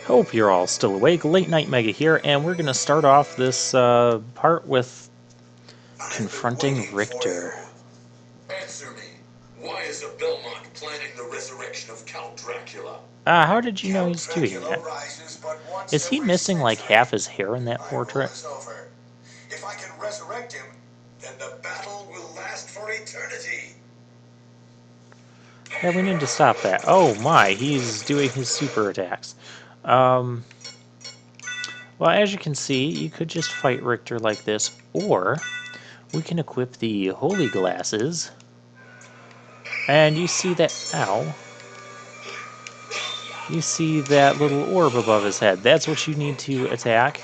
Hope you're all still awake. Late Night Mega here, and we're going to start off this part with I've been confronting waiting for Richter. you. Answer me. Why is a Belmont planning the resurrection of Count Dracula? How did you know Count he's doing Dracula that? rises but once Is he every missing like century. half his hair in that My rule portrait? is over. If I can resurrect him, then the battle will last for eternity. Yeah, we need to stop that. Oh my, he's doing his super attacks. Um, well, as you can see, you could just fight Richter like this, or we can equip the Holy Glasses. And you see that, ow, you see that little orb above his head. That's what you need to attack.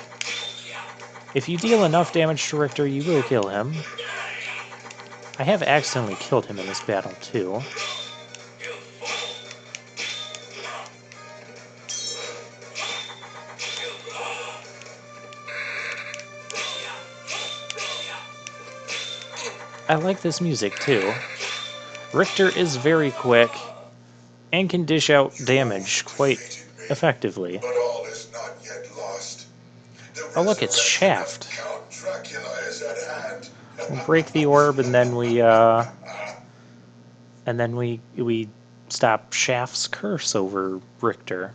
If you deal enough damage to Richter, you will kill him. I have accidentally killed him in this battle, too. I like this music, too. Richter is very quick and can dish out damage quite effectively. But all is not yet lost. The Oh, look, it's resurrection of Shaft. Count Dracula is at hand. We'll break the orb, and then we stop Shaft's curse over Richter.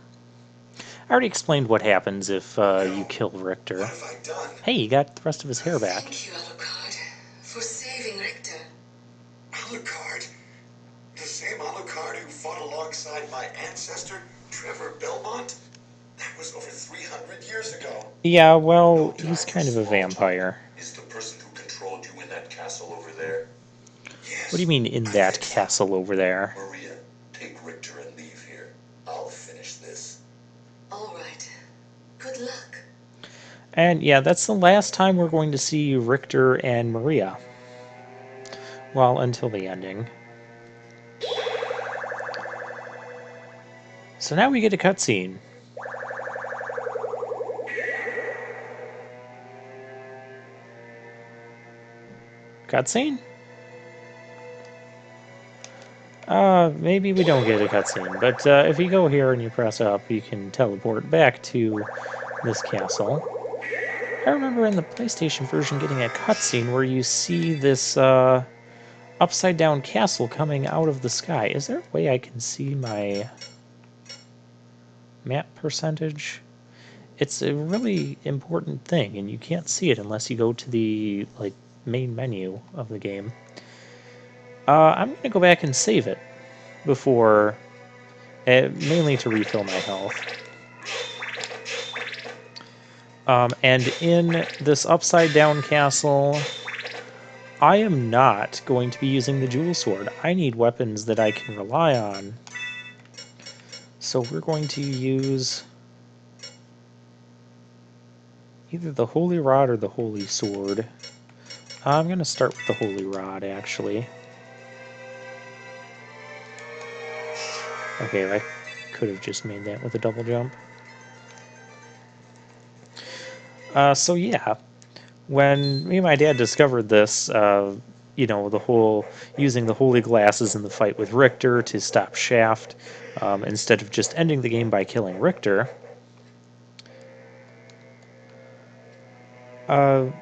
I already explained what happens if you kill Richter. What have I done? Hey, you got the rest of his hair back. Thank you, Alucard, for saving Richter. Alucard? The same Alucard who fought alongside my ancestor, Trevor Belmont? That was over 300 years ago. Yeah, well, he's kind of a vampire. Is the person who controlled you in that castle over there? Yes. What do you mean, in that castle over there? Maria, take Richter and leave here. I'll finish this. All right. Good luck. And yeah, that's the last time we're going to see Richter and Maria. Well, until the ending. So now we get a cutscene. Cutscene? Maybe we don't get a cutscene, but if you go here and you press up, you can teleport back to this castle. I remember in the PlayStation version getting a cutscene where you see this upside-down castle coming out of the sky. Is there a way I can see my map percentage? It's a really important thing, and you can't see it unless you go to the main menu of the game. I'm going to go back and save it before, mainly to refill my health. And in this upside-down castle, I am not going to be using the Jewel Sword. I need weapons that I can rely on. So we're going to use either the Holy Rod or the Holy Sword. I'm going to start with the Holy Rod, actually. Okay, I could have just made that with a double jump. So yeah, when me and my dad discovered this, you know, the whole using the Holy Glasses in the fight with Richter to stop Shaft, instead of just ending the game by killing Richter, and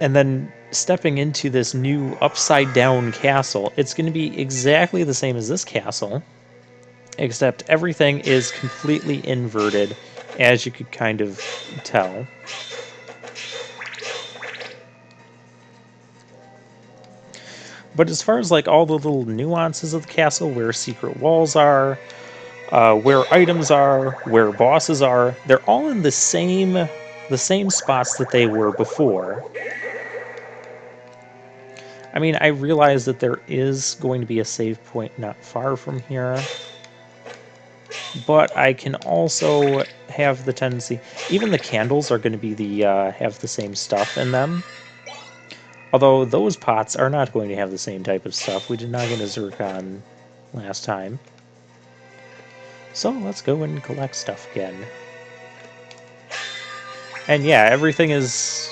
then stepping into this new upside-down castle, it's going to be exactly the same as this castle, except everything is completely inverted, as you could kind of tell. But as far as like all the little nuances of the castle, where secret walls are, where items are, where bosses are, they're all in the same spots that they were before. I mean, I realize that there is going to be a save point not far from here, but I can also have the tendency, even the candles are going to be have the same stuff in them. Although those pots are not going to have the same type of stuff. We did not get a zircon last time. So let's go and collect stuff again. And yeah, everything is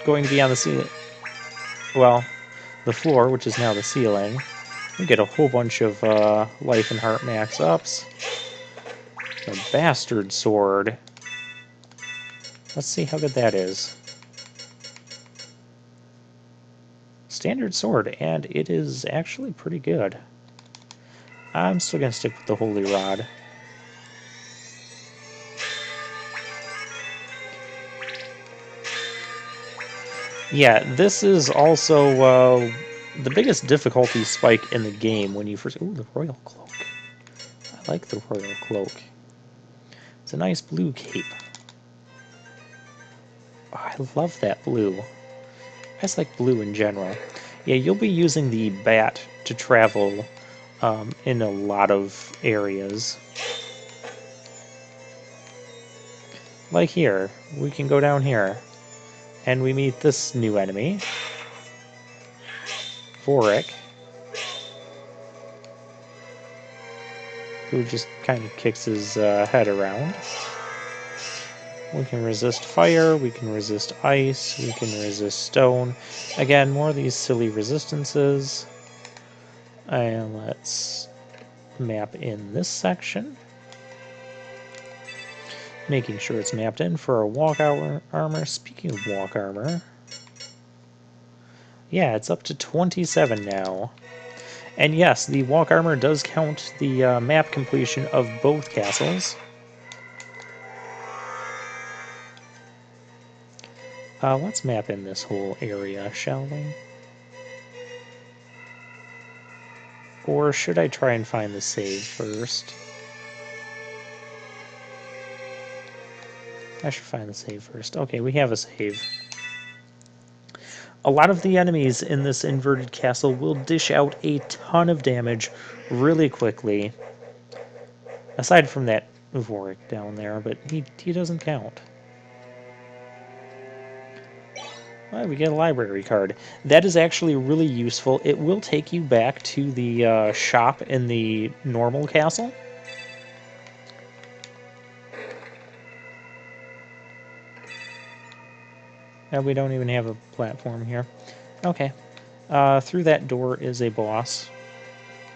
going to be on the ceiling. Well, the floor, which is now the ceiling. We get a whole bunch of life and heart max ups. The bastard sword. Let's see how good that is. Standard sword, and it is actually pretty good. I'm still going to stick with the Holy Rod. Yeah, this is also the biggest difficulty spike in the game when you first... Ooh, the Royal Cloak. I like the Royal Cloak. It's a nice blue cape. Oh, I love that blue. I just like blue in general. Yeah, you'll be using the bat to travel in a lot of areas. Like here, we can go down here, and we meet this new enemy, Vorik, who just kind of kicks his head around. We can resist fire, we can resist ice, we can resist stone. Again, more of these silly resistances. And let's map in this section. Making sure it's mapped in for our walk armor. Speaking of walk armor, yeah, it's up to 27 now. And yes, the walk armor does count the map completion of both castles. Let's map in this whole area, shall we? Or should I try and find the save first? I should find the save first. Okay, we have a save. A lot of the enemies in this inverted castle will dish out a ton of damage really quickly. Aside from that Vorik down there, but he doesn't count. Well, we get a library card. That is actually really useful. It will take you back to the shop in the normal castle. And we don't even have a platform here. Okay. Through that door is a boss.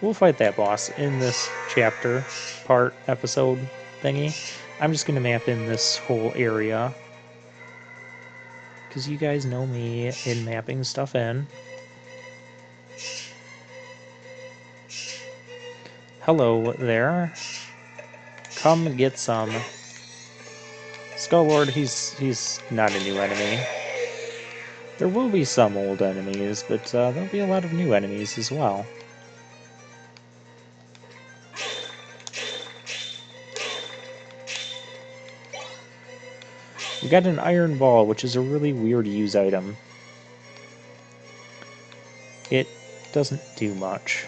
We'll fight that boss in this chapter, part, episode thingy. I'm just going to map in this whole area, because you guys know me in mapping stuff in. Hello there. Come get some. Skull Lord, he's not a new enemy. There will be some old enemies, but there'll be a lot of new enemies as well. We got an iron ball, which is a really weird use item. It doesn't do much.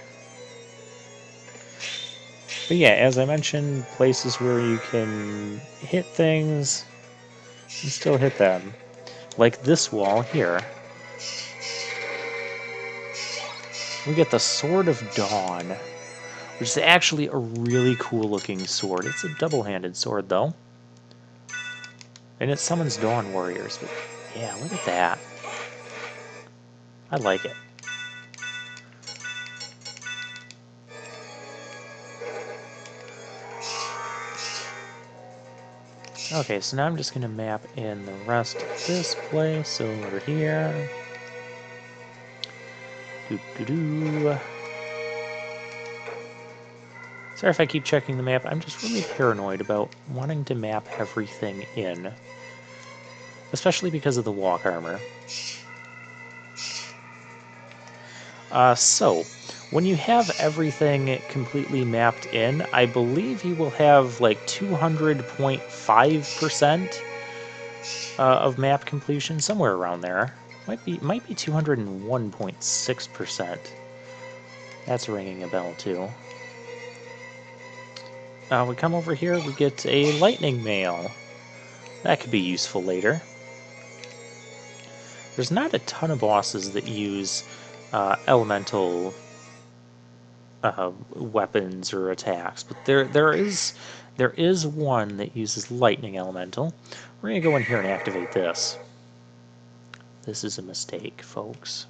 But yeah, as I mentioned, places where you can hit things and still hit them. Like this wall here. We get the Sword of Dawn, which is actually a really cool looking sword. It's a double-handed sword though. And it summons Dawn Warriors. But yeah, look at that. I like it. Okay, so now I'm just going to map in the rest of this place. So over here. Sorry if I keep checking the map. I'm just really paranoid about wanting to map everything in. Especially because of the walk armor. So, when you have everything completely mapped in, I believe you will have like 200.5% of map completion, somewhere around there. Might be 201.6%. That's ringing a bell too. We come over here, we get a lightning mail. That could be useful later. There's not a ton of bosses that use elemental weapons or attacks, but there is one that uses lightning elemental. We're gonna go in here and activate this. This is a mistake, folks.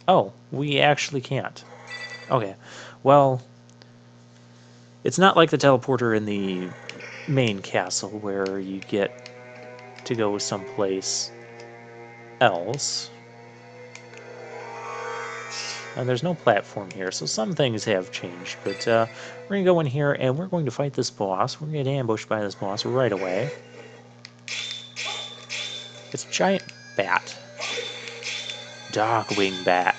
Oh, we actually can't. Okay, well, It's not like the teleporter in the main castle where you get to go someplace else. And there's no platform here, so some things have changed. But we're going to go in here and we're going to fight this boss. We're going to get ambushed by this boss right away. It's a giant bat. Darkwing bat.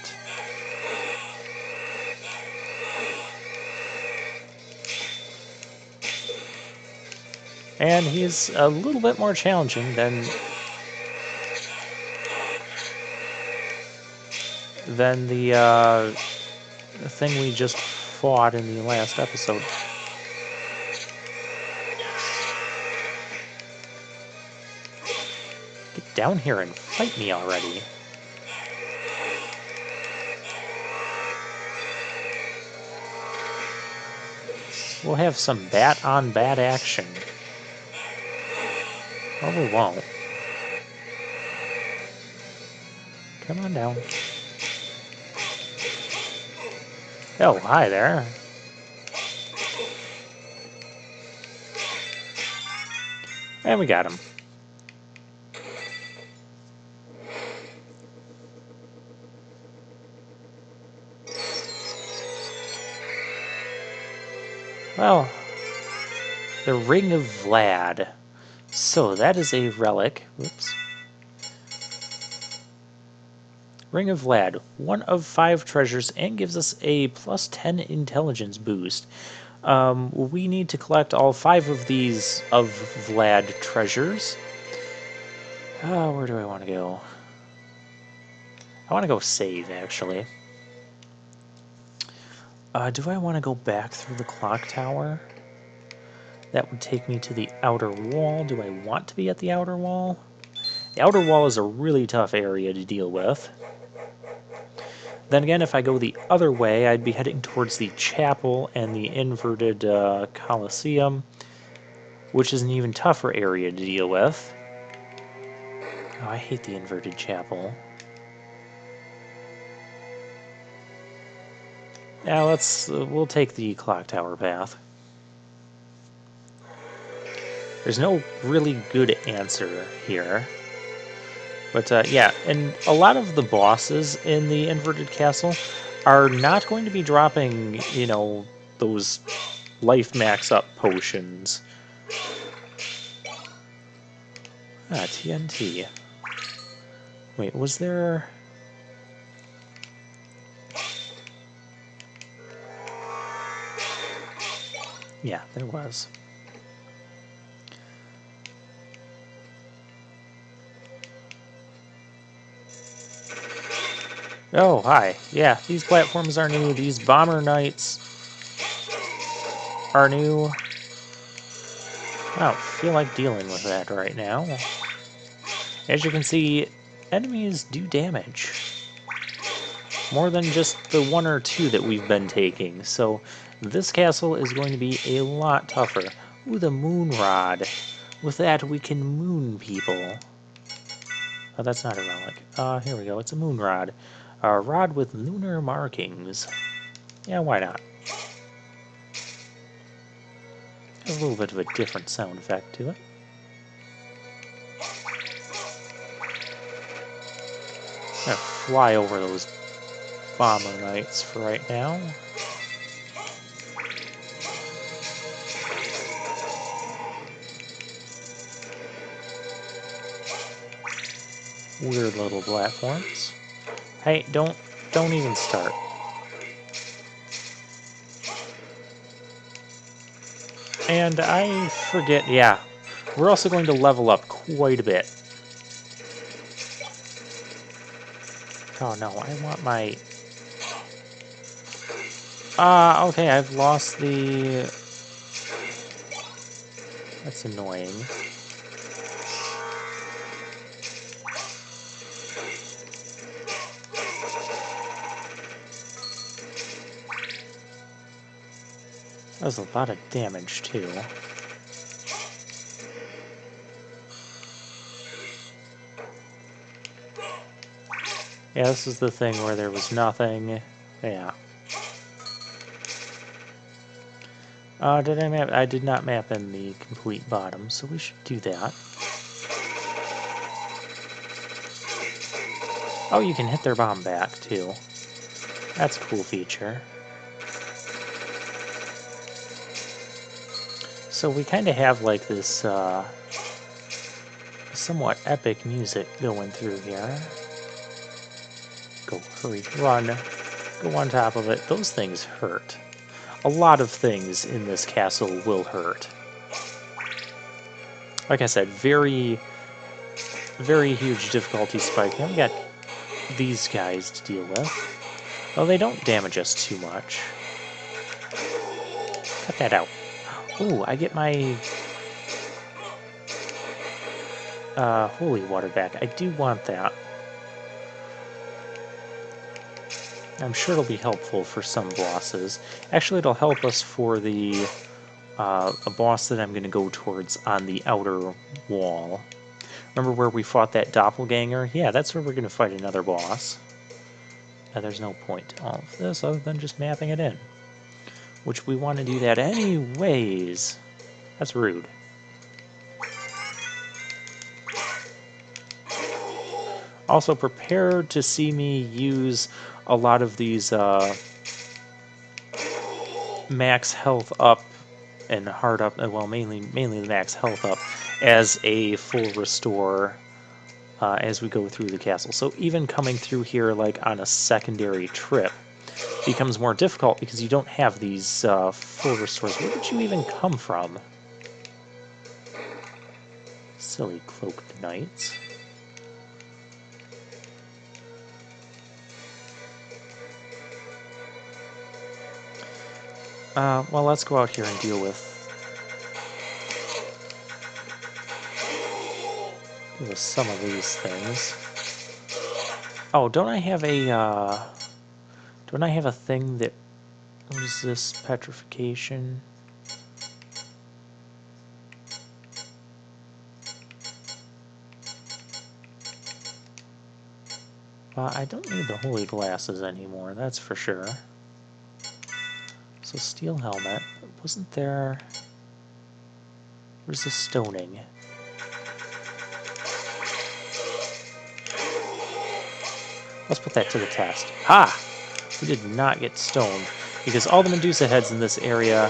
And he's a little bit more challenging than the thing we just fought in the last episode. Get down here and fight me already. We'll have some bat-on-bat action. Or we won't. Come on down. Oh, hi there. And we got him. Well, the Ring of Vlad. So that is a relic. Whoops. Ring of Vlad, 1 of 5 treasures, and gives us a plus 10 intelligence boost. We need to collect all 5 of these of Vlad treasures. Where do I want to go? I want to go save, actually. Do I want to go back through the clock tower? That would take me to the outer wall. Do I want to be at the outer wall? The outer wall is a really tough area to deal with. Then again, if I go the other way, I'd be heading towards the chapel and the inverted Colosseum, which is an even tougher area to deal with. Oh, I hate the inverted chapel. Now we'll take the clock tower path. There's no really good answer here. But yeah, and a lot of the bosses in the inverted castle are not going to be dropping, you know, those life max up potions. TNT. Wait, was there... Yeah, there was. Oh, hi. Yeah, these platforms are new. These bomber knights are new. I don't feel like dealing with that right now. As you can see, enemies do damage. More than just the 1 or 2 that we've been taking. So this castle is going to be a lot tougher. Ooh, the moon rod. With that, we can moon people. Oh, that's not a relic. Here we go. It's a moon rod. A rod with lunar markings. Yeah, why not? Has a little bit of a different sound effect to it. I'm gonna fly over those bomber knights for right now. Weird little platforms. Hey, don't even start. And I forget, yeah, we're also going to level up quite a bit. Oh no, I want my... okay, I've lost the... That's annoying. That was a lot of damage, too. Yeah, this is the thing where there was nothing. Yeah. Did I map? I did not map in the complete bottom, so we should do that. Oh, you can hit their bomb back, too. That's a cool feature. So we kind of have, like, this, somewhat epic music going through here. Go, hurry, run. Go on top of it. Those things hurt. A lot of things in this castle will hurt. Like I said, very, very huge difficulty spike. Now we got these guys to deal with. Oh, they don't damage us too much. Cut that out. Ooh, I get my holy water back. I do want that. I'm sure it'll be helpful for some bosses. Actually, it'll help us for the a boss that I'm going to go towards on the outer wall. Remember where we fought that doppelganger? Yeah, that's where we're going to fight another boss. There's no point to all of this other than just mapping it in. Which we want to do that anyways. That's rude. Also, prepare to see me use a lot of these max health up and hard up, well, mainly the max health up, as a full restore as we go through the castle. So even coming through here like on a secondary trip becomes more difficult because you don't have these full restores. Where did you even come from? Silly cloaked knights. Well, let's go out here and deal with some of these things. Oh, don't I have a thing that resists petrification? I don't need the holy glasses anymore, that's for sure. So steel helmet, wasn't there... Resist stoning. Let's put that to the test. Ha! We did not get stoned, because all the Medusa heads in this area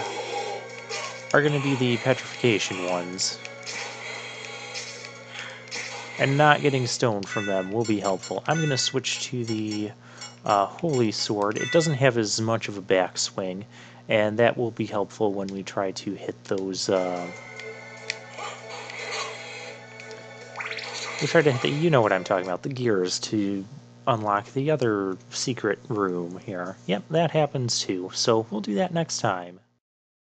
are going to be the petrification ones. And not getting stoned from them will be helpful. I'm going to switch to the Holy Sword. It doesn't have as much of a backswing, and that will be helpful when we try to hit those... we try to hit the... You know what I'm talking about. The gears to unlock the other secret room here. Yep, that happens too. So we'll do that next time.